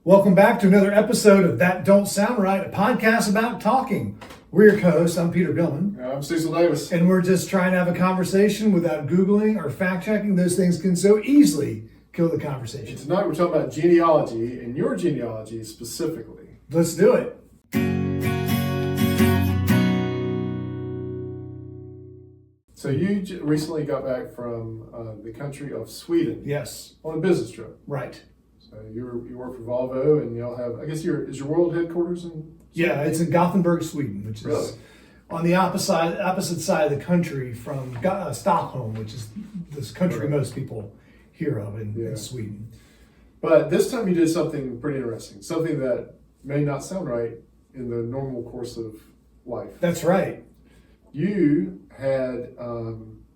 Welcome back to another episode of That Don't Sound Right, a podcast about talking. We're your co-hosts. I'm Peter Gilman. I'm Cecil Davis. And we're just trying to have a conversation without Googling or fact-checking. Those things can so easily kill the conversation. And tonight we're talking about genealogy, and your genealogy specifically. Let's do it. So you recently got back from the country of Sweden. Yes. On a business trip. Right. So you work for Volvo, and y'all have, I guess, is your world headquarters in Sweden? Yeah, it's in Gothenburg, Sweden, which is really? On the opposite side of the country from Stockholm, which is this country right. most people hear of in Sweden. But this time you did something pretty interesting, something that may not sound right in the normal course of life. That's right. You had,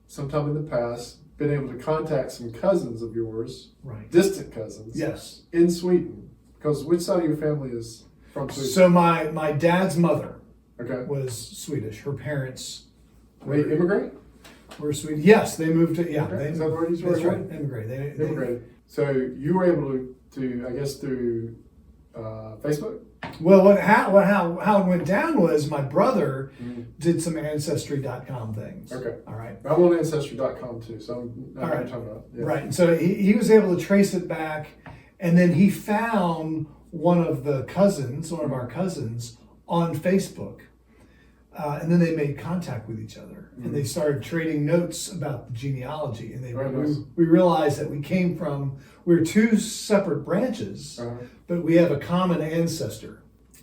sometime in the past, been able to contact some cousins of yours, right? Distant cousins, yes, in Sweden. Because which side of your family is from Sweden? So my dad's mother, okay, was Swedish. Her parents they immigrate. Were Swedish. Yes, they moved to Okay. They, Is that where you that's were? right. Immigrated. They Immigrated. So you were able to I guess through Facebook. Well, how it went down was my brother did some Ancestry.com things. Okay. All right. I'm on Ancestry.com too, so I'm not All right. talking about. Yeah. Right. And so he was able to trace it back, and then he found one of our cousins on Facebook. And then they made contact with each other, and they started trading notes about the genealogy. And we realized that we're two separate branches, but we have a common ancestor.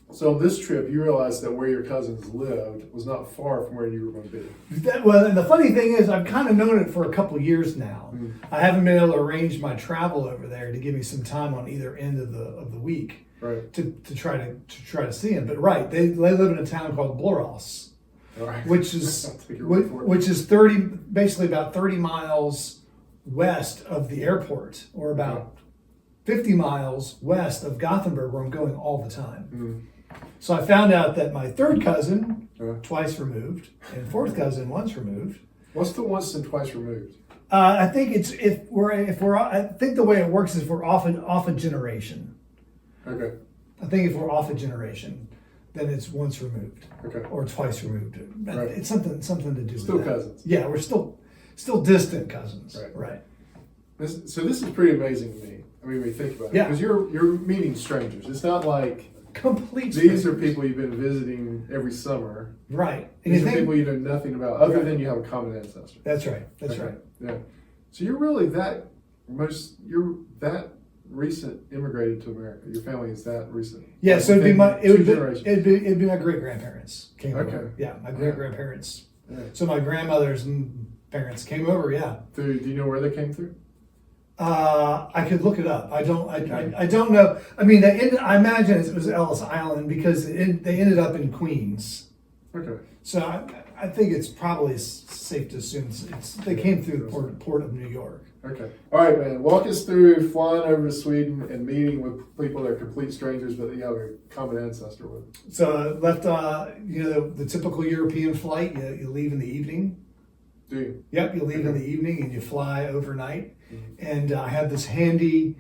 So on this trip, you realized that where your cousins lived was not far from where you were going to be. And the funny thing is, I've kind of known it for a couple years now. I haven't been able to arrange my travel over there to give me some time on either end of the week, right? To try to see them. But right, they live in a town called Borås. Right. Which is basically about 30 miles west of the airport, or about 50 miles west of Gothenburg, where I'm going all the time. So I found out that my third cousin, twice removed, and fourth cousin, once removed. What's the once and twice removed? I think I think the way it works is we're off a generation. Okay. I think if we're off a generation, then it's once removed, or twice removed. Right. It's something to do still with that. Cousins. Yeah, we're still distant cousins. Right. So this is pretty amazing to me. I mean, when you think about it, because you're meeting strangers. It's not like complete. These are people you've been visiting every summer. Right. And these are people you know nothing about, other than you have a common ancestor. That's right. That's right. Yeah. So you're really that recent immigrated to America. Your family is that recent. Yeah, so it'd be my generations. great grandparents came over. Yeah, my great grandparents. Yeah. So my grandmother's parents came over. Yeah. Do you know where they came through? I could look it up. I don't know. I mean, I imagine it was Ellis Island because they ended up in Queens. Okay. So I think it's probably safe to assume they came through the port of New York. Okay. All right, man. Walk us through flying over to Sweden and meeting with people that are complete strangers, but you have a common ancestor with. So I left, the typical European flight. You leave in the evening. Do you? Yep, you leave in the evening and you fly overnight. And I have this handy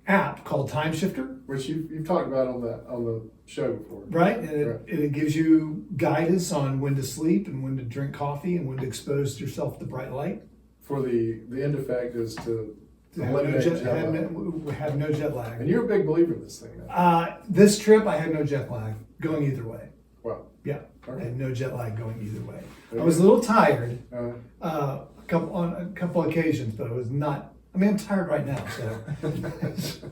app called Time Shifter, which you've talked about on the show before, right? And it gives you guidance on when to sleep and when to drink coffee and when to expose yourself to bright light. For the end effect is to have no jet lag. And you're a big believer in this thing, man. This trip, I had no jet lag going either way. Wow. Yeah, okay. I had no jet lag going either way. I was a little tired on a couple occasions, but I was not. I mean, I'm tired right now, so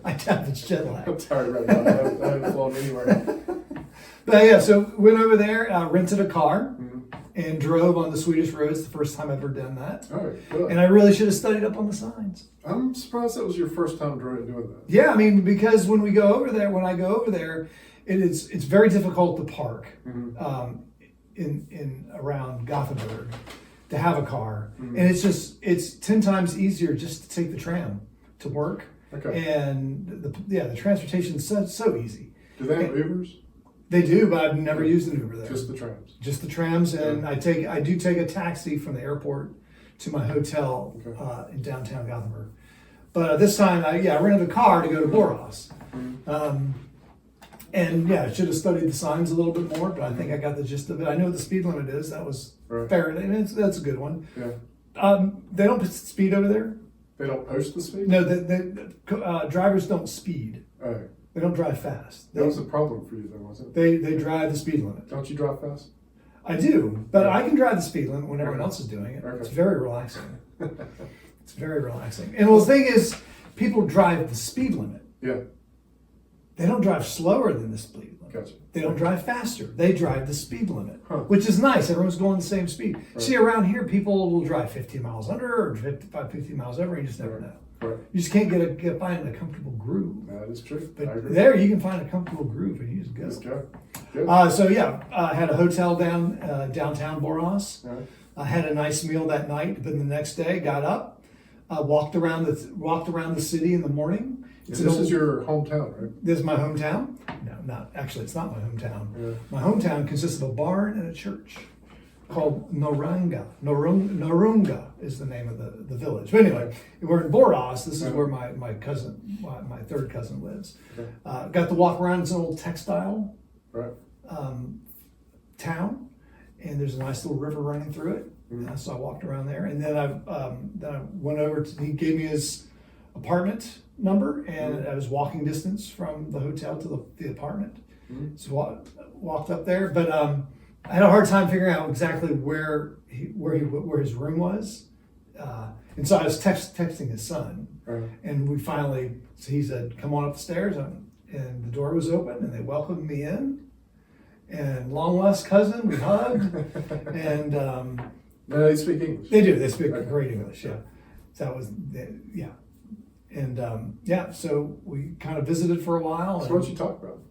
I doubt it's jet lag. I'm tired right now. I haven't flown anywhere. But yeah, so went over there, rented a car, and drove on the Swedish roads. The first time I've ever done that. All right, good. And I really should have studied up on the signs. I'm surprised that was your first time doing that. Yeah, I mean, because when I go over there, it's very difficult to park in around Gothenburg to have a car, and it's 10 times easier just to take the tram to work. Okay. And the transportation is so easy. Do they have Ubers? They do, but I've never used an Uber there. Just the trams. Just the trams, and I do take a taxi from the airport to my hotel in downtown Gothenburg. But this time, I rented a car to go to Boros. And yeah, I should have studied the signs a little bit more, but I think I got the gist of it. I know what the speed limit is. That was fair. And that's a good one. Yeah. They don't speed over there. They don't post the speed? No, drivers don't speed. Oh. They don't drive fast. That was a problem for you then, wasn't it? They drive the speed limit. Don't you drive fast? I do, but I can drive the speed limit when everyone else is doing it. It's very relaxing. It's very relaxing. And the thing is, people drive the speed limit. Yeah. They don't drive slower than the speed limit. Gotcha. They don't drive faster. They drive the speed limit, which is nice. Everyone's going the same speed. See, around here, people will drive 15 miles under or 50 miles over. You just never know. You just can't find a comfortable groove. That is true. But there, you can find a comfortable groove and you just go. Just go. So yeah, I had a hotel downtown Boros. I had a nice meal that night. Then the next day, got up, walked around the city in the morning. This is your hometown, right? This is my hometown. No, not actually. It's not my hometown. Yeah. My hometown consists of a barn and a church called Norunga. Norunga is the name of the village. But anyway, we're in Boros. This is where my cousin, my third cousin lives. Got to walk around. It's an old textile town, and there's a nice little river running through it. So I walked around there, and then I went over to. He gave me his apartment number, and I was walking distance from the hotel to the apartment. So walked up there, but I had a hard time figuring out exactly where his room was, and so I was texting his son, and he said, "Come on up the stairs," and the door was open, and they welcomed me in, and long lost cousin, we hugged, and no, they speak English. They do. They speak great English. Yeah, so that was And so we kind of visited for a while. So what did you talk about?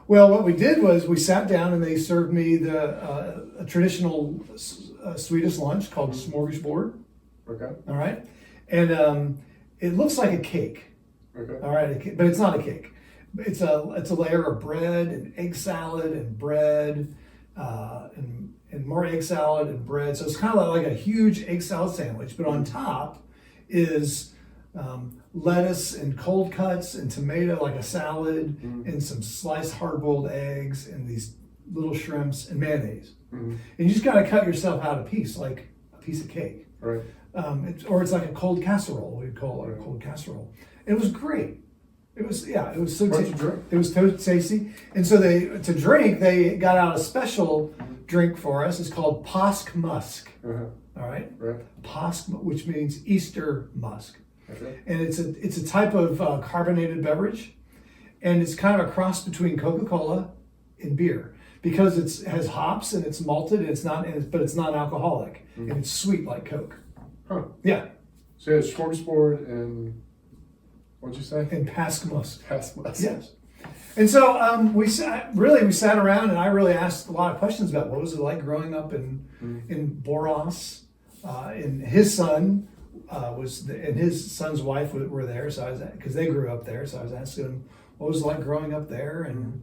Well, what we did was we sat down and they served me a traditional Swedish lunch called smorgasbord. Okay. All right. And it looks like a cake. Okay. All right. But it's not a cake. It's a layer of bread and egg salad and bread and more egg salad and bread. So it's kind of like a huge egg salad sandwich. But on top is lettuce and cold cuts and tomato, like a salad, and some sliced hard-boiled eggs and these little shrimps and mayonnaise. And you just got to cut yourself out a piece, like a piece of cake. Right. It's like a cold casserole. We'd call it a cold casserole. It was great. It was so tasty. It was so tasty. And so to drink, they got out a special drink for us. It's called Påsk musk. All right. Påsk, which means Easter musk. Okay. And it's a type of carbonated beverage, and it's kind of a cross between Coca-Cola and beer because it has hops and it's malted and but it's not alcoholic and it's sweet like Coke. Huh. Yeah. So you had smorgasbord and what'd you say? And Påsk musk. Påsk musk. Yes. And so we sat around and I really asked a lot of questions about what was it like growing up in Boros, and his son. And his son's wife were there, so because they grew up there, so I was asking him what was it like growing up there, and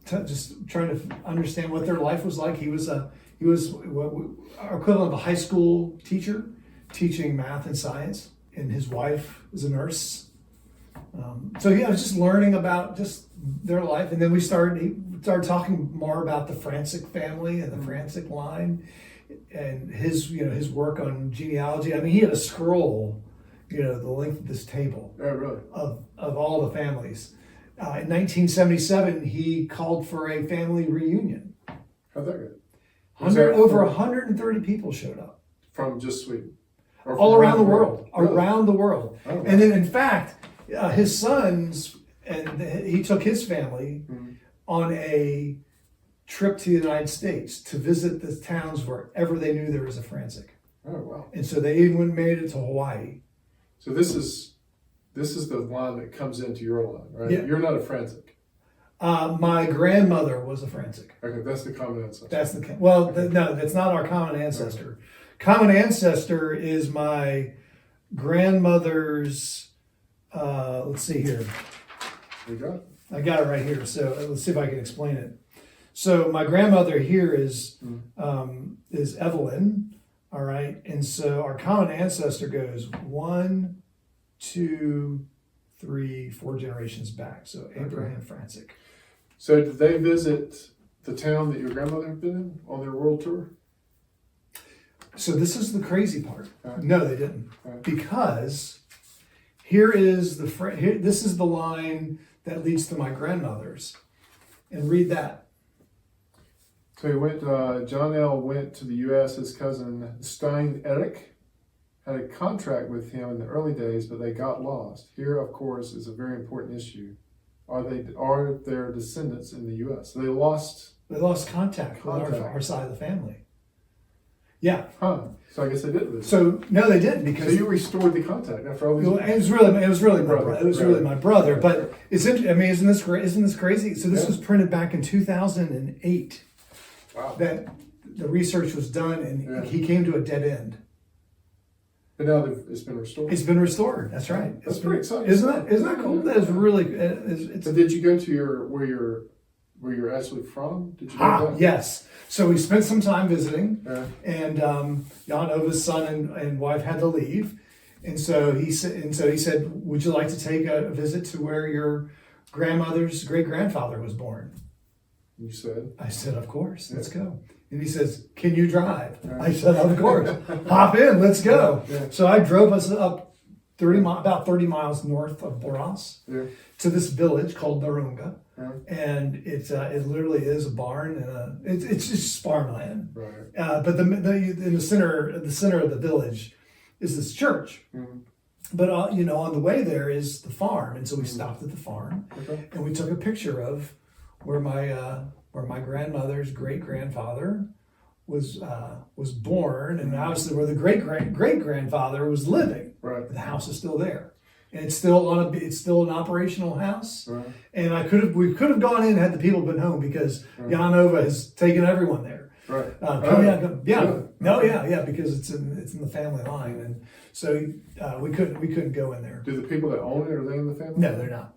just trying to understand what their life was like. He was our equivalent of a high school teacher, teaching math and science, and his wife was a nurse. So I was just learning about just their life, and then he started talking more about the Francic family and the Francic line. And his work on genealogy. I mean, he had a scroll, the length of this table. Oh, really? Of all the families. In 1977, he called for a family reunion. How'd that go? Over 130 people showed up. From just Sweden? All around the world. Really? Around the world. Oh, wow. And then, in fact, his sons, he took his family on a trip to the United States to visit the towns wherever they knew there was a Francic. Oh, wow. And so they even made it to Hawaii. So this is the line that comes into your line, right? Yeah. You're not a Francic. My grandmother was a Francic. Okay, that's the common ancestor. No, that's not our common ancestor. Okay. Common ancestor is my grandmother's, let's see here. You got it? I got it right here. So let's see if I can explain it. So my grandmother here is Evelyn, all right? And so our common ancestor goes 1, 2, 3, 4 generations back. So Abraham Francis. So did they visit the town that your grandmother had been in on their world tour? So this is the crazy part. Right. No, they didn't, Right. because here is this is the line that leads to my grandmother's, and read that. So he went. John L. went to the U.S. His cousin Stein Eric had a contract with him in the early days, but they got lost. Here, of course, is a very important issue. Are their descendants in the U.S.? So they lost contact with our side of the family. Yeah. Huh. So I guess they didn't visit. So no, they didn't, So because you restored the contact after all these years? it was really my brother. It was really Right. my brother. But Right. it's interesting. I mean, isn't this crazy? So this Yeah. was printed back in 2008. Wow. That the research was done, and Yeah. he came to a dead end. But now it's been restored. It's been restored. That's right. That's It's been, pretty exciting. Isn't that cool? That is really. It's So did you go to where you're actually from? Did you go back? yes. So we spent some time visiting, Yeah. and Jan Ova's son and wife had to leave, and so he said, "Would you like to take a visit to where your grandmother's great grandfather was born?" You said. I said, "Of course, let's go." And he says, "Can you drive?" Yeah. I said, "Of course, hop in, let's go." Yeah. So I drove us up about 30 miles north of Boras Yeah. to this village called Narunga. Yeah. And it literally is a barn, and it's just farmland. Right. But in the center of the village is this church. Mhm. But on the way there is the farm, and so we stopped at the farm, Okay. and we took a picture of where my grandmother's great grandfather was born, and obviously where the great grandfather was living. Right. The house is still there. And it's still an operational house. Right. And we could have gone in and had the people been home, because Jan Ova has taken everyone there. Right. Yeah, because it's in the family line, and so we couldn't go in there. Do the people that own it, are they in the family? No, they're not.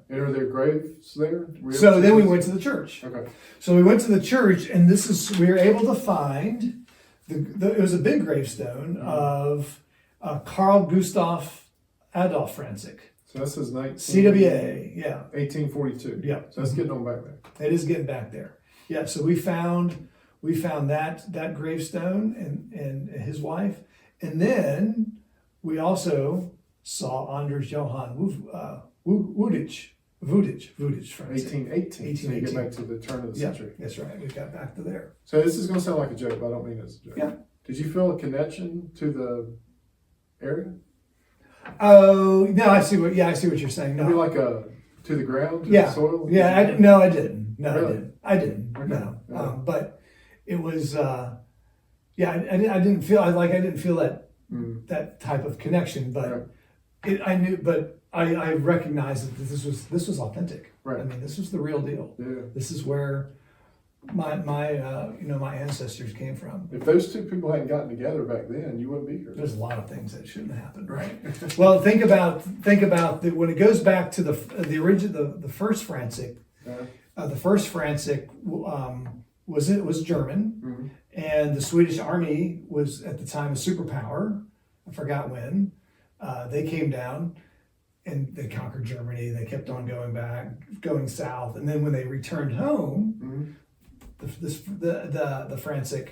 And are there graves there? So then we went to the church. Okay. So we went to the church, and we were able to find it was a big gravestone of Carl Gustav Adolf Francis. So that says CWA, yeah. 1842. Yeah. So that's getting on back there. It is getting back there. Yeah, so we found that gravestone and his wife, and then we also saw Anders Johann Vudich Francis. 1818. So you get back to the turn of the century. That's right. We got back to there. So this is going to sound like a joke, but I don't mean it as a joke. Yeah. Did you feel a connection to the area? Oh no, I see what you're saying. No, Maybe like to the ground, to yeah, the soil? yeah. I didn't. No, Really? I didn't. Okay. No, Yeah. but it was. I didn't feel that Mm. that type of connection, but Right. I knew, but I recognized that this was authentic. Right. I mean, this was the real deal. Yeah. This is where my ancestors came from. If those two people hadn't gotten together back then, you wouldn't be here. There's a lot of things that shouldn't have happened, right? Well, think about when it goes back to the original, the first Francis. The first Francis was German, Mhm. and the Swedish army was at the time a superpower. I forgot when. They came down and they conquered Germany. They kept on going south, and then when they returned home, Mhm. the Francis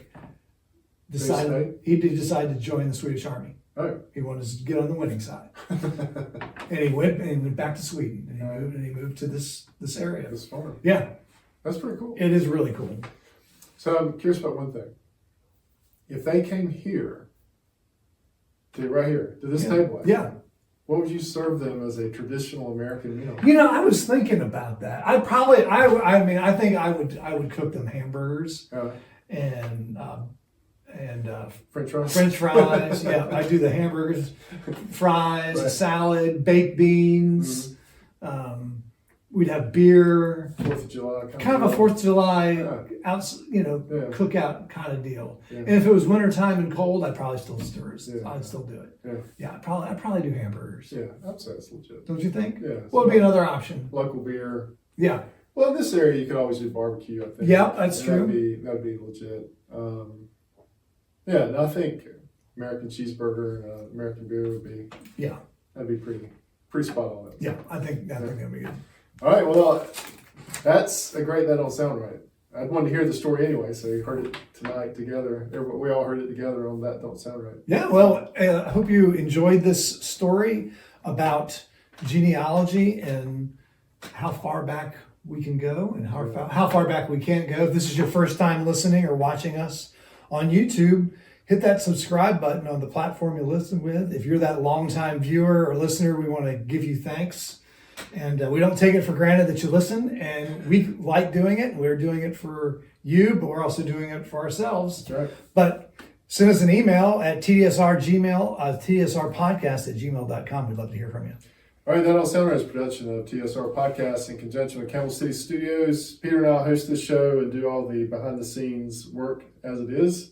They decided to join the Swedish army. Oh. He wanted to get on the winning side, and he went back to Sweden, and he moved to this area. That's fun. Yeah, That's pretty cool. it is really cool. So I'm curious about one thing. If they came here, right here, to this table, Yeah. what would you serve them as a traditional American meal? I was thinking about that. I think I would cook them hamburgers and French fries? French fries. Yeah, I do the hamburgers, fries, a Right. salad, baked beans. We'd have beer, 4th of July. kind of a 4th of July Yeah. cookout kind of deal. Yeah. And if it was wintertime and cold, I'd probably still stir it. Yeah. I'd still do it. Yeah. Yeah, I'd probably do hamburgers. Yeah, I'd say it's legit. Don't you think? Yeah. What would be another option? Local beer. Yeah. Well, in this area, you could always do barbecue, I think. Yeah, that's And true. That'd be legit. And I think American cheeseburger and American beer would be Yeah. That'd be pretty spot on. Yeah, I think that'll be good. All right, well, that's a great That Don't Sound Right. I wanted to hear the story anyway, so you heard it tonight together. We all heard it together on That Don't Sound Right. Yeah, well, I hope you enjoyed this story about genealogy and how far back we can go and how far back we can't go. If this is your first time listening or watching us on YouTube, hit that subscribe button on the platform you listen with. If you're that longtime viewer or listener, we want to give you thanks. And we don't take it for granted that you listen, and we like doing it. We're doing it for you, but we're also doing it for ourselves. That's right. But send us an email at tsrpodcast@gmail.com. We'd love to hear from you. All right, That Don't Sound Right is a production of TSR Podcast in conjunction with Campbell City Studios. Peter and I host this show and do all the behind-the-scenes work as it is.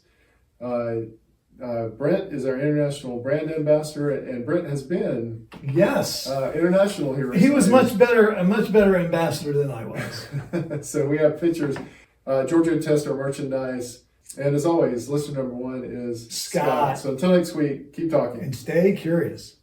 Brent is our international brand ambassador, and Brent has been international here. He was a much better ambassador than I was. So we have pictures. Georgia Test our merchandise, and as always, listener number one is Scott. So until next week, keep talking And stay curious.